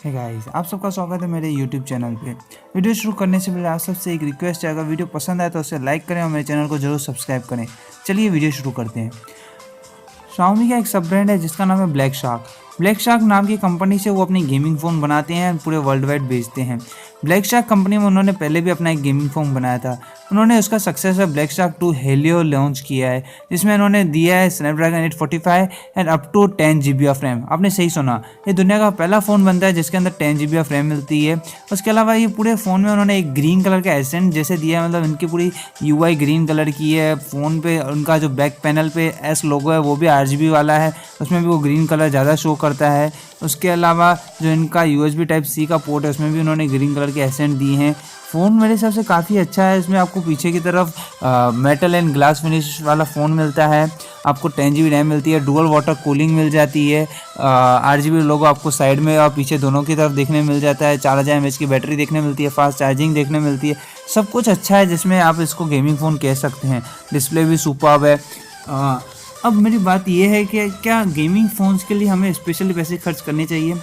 Hey guys, आप सबका स्वागत है मेरे यूट्यूब चैनल पे। वीडियो शुरू करने से पहले आप सबसे एक रिक्वेस्ट है, अगर वीडियो पसंद आए तो उसे लाइक करें और मेरे चैनल को जरूर सब्सक्राइब करें। चलिए वीडियो शुरू करते हैं। Xiaomi का एक सब ब्रांड है जिसका नाम है ब्लैक शार्क। ब्लैक शार्क नाम की कंपनी से वो अपनी गेमिंग फ़ोन बनाते हैं, पूरे वर्ल्ड वाइड बेचते हैं। ब्लैक शार्क कंपनी में उन्होंने पहले भी अपना एक गेमिंग फ़ोन बनाया था। उन्होंने उसका successor Black Shark 2 Helio launch किया है, जिसमें उन्होंने दिया है Snapdragon 845 and up to 10 GB of RAM. आपने सही सुना, ये दुनिया का पहला फ़ोन बनता है जिसके अंदर 10 GB ऑफ रैम मिलती है। उसके अलावा ये पूरे फ़ोन में उन्होंने एक ग्रीन कलर का एसेंट जैसे दिया है, मतलब इनकी पूरी UI ग्रीन कलर की है। फ़ोन पे उनका जो बैक पैनल पे S लोगो है वो भी RGB वाला है, उसमें भी वो ग्रीन कलर ज़्यादा शो करता है। उसके अलावा जो इनका USB टाइप C का पोर्ट है उसमें भी उन्होंने ग्रीन कलर के एसेंट दिए हैं। फ़ोन मेरे हिसाब से काफ़ी अच्छा है। इसमें आपको पीछे की तरफ मेटल एंड ग्लास फिनिश वाला फ़ोन मिलता है। आपको 10 GB रैम मिलती है, डुअल वाटर कूलिंग मिल जाती है। RGB लोगो आपको साइड में और पीछे दोनों की तरफ देखने मिल जाता है। 4000 mAh की बैटरी देखने मिलती है, फास्ट चार्जिंग देखने मिलती है। सब कुछ अच्छा है जिसमें आप इसको गेमिंग फ़ोन कह सकते हैं। डिस्प्ले भी सुपर्ब है। अब मेरी बात यह है कि क्या गेमिंग फ़ोन्स के लिए हमें स्पेशली पैसे खर्च करने चाहिए?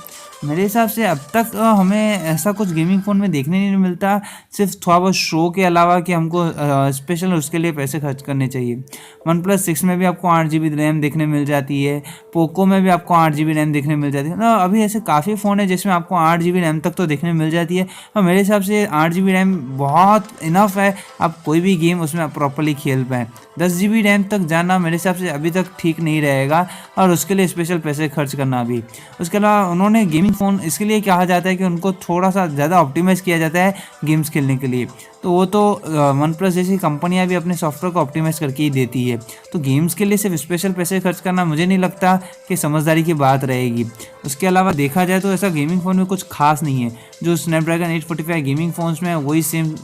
मेरे हिसाब से अब तक हमें ऐसा कुछ गेमिंग फ़ोन में देखने नहीं मिलता, सिर्फ थोड़ा बहुत शो के अलावा कि हमको स्पेशल उसके लिए पैसे खर्च करने चाहिए। OnePlus 6 में भी आपको 8 GB रैम देखने मिल जाती है। पोको में भी आपको 8 GB रैम देखने मिल जाती है। ना अभी ऐसे काफ़ी फ़ोन है जिसमें आपको 8 GB रैम तक तो देखने मिल जाती है, और मेरे हिसाब से 8 GB रैम बहुत इनफ है, आप कोई भी गेम उसमें प्रॉपरली खेल पाएँ। 10 GB रैम तक जाना मेरे हिसाब से अभी तक ठीक नहीं रहेगा, और उसके लिए स्पेशल पैसे खर्च करना भी। उसके अलावा उन्होंने गेमिंग फ़ोन इसके लिए कहा जाता है कि उनको थोड़ा सा ज़्यादा ऑप्टिमाइज़ किया जाता है गेम्स खेलने के लिए, तो वो तो OnePlus जैसी कंपनियां भी अपने सॉफ्टवेयर को ऑप्टिमाइज़ करके ही देती है। तो गेम्स के लिए सिर्फ स्पेशल पैसे खर्च करना मुझे नहीं लगता कि समझदारी की बात रहेगी। उसके अलावा देखा जाए तो ऐसा गेमिंग फ़ोन में कुछ खास नहीं है। जो स्नैपड्रैगन 845 गेमिंग फ़ोन्स में है वही सेम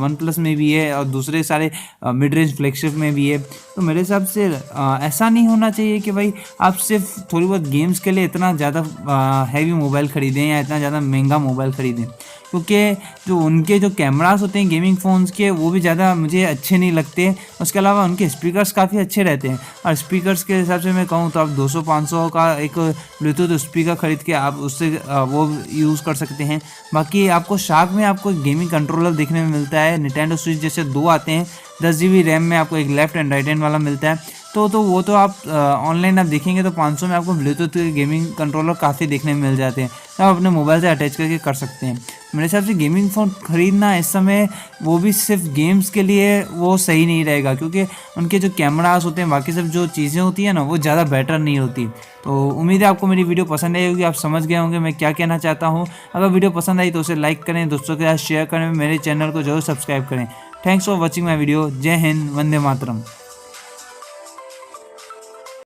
OnePlus में भी है और दूसरे सारे मिड रेंज फ्लैगशिप में भी है। तो मेरे हिसाब से ऐसा नहीं होना चाहिए कि भाई आप सिर्फ थोड़ी बहुत गेम्स के लिए इतना ज़्यादा हैवी मोबाइल ख़रीदें या इतना ज़्यादा महंगा मोबाइल ख़रीदें, क्योंकि जो उनके जो कैमरास होते हैं गेमिंग फ़ोन्स के वो भी ज़्यादा मुझे अच्छे नहीं लगते। उसके अलावा उनके स्पीकर्स काफ़ी अच्छे रहते हैं, और स्पीकर्स के हिसाब से मैं कहूँ तो आप 200-500 का एक ब्लूटूथ स्पीकर ख़रीद के आप उससे वो यूज़ कर सकते हैं। बाकी आपको शार्क में आपको गेमिंग कंट्रोलर देखने में मिलता है। निंटेंडो स्विच जैसे 2 आते हैं, 10 GB रैम में आपको एक लेफ्ट एंड राइट हैंड वाला मिलता है। तो वो तो आप ऑनलाइन आप देखेंगे तो 500 में आपको ब्लूटूथ गेमिंग कंट्रोलर काफ़ी देखने में मिल जाते हैं, तो आप अपने मोबाइल से अटैच करके कर सकते हैं। मेरे हिसाब से गेमिंग फ़ोन ख़रीदना इस समय वो भी सिर्फ गेम्स के लिए वो सही नहीं रहेगा, क्योंकि उनके जो कैमरास होते हैं, बाकी सब जो चीज़ें होती हैं ना, वो ज़्यादा बेटर नहीं होती। तो उम्मीद है आपको मेरी वीडियो पसंद आई होगी, आप समझ गए होंगे मैं क्या कहना चाहता हूँ। अगर वीडियो पसंद आई तो उसे लाइक करें, दोस्तों के साथ शेयर करें, मेरे चैनल को जरूर सब्सक्राइब करें। Thanks for watching my video. जय हिंद, वंदे मातरम।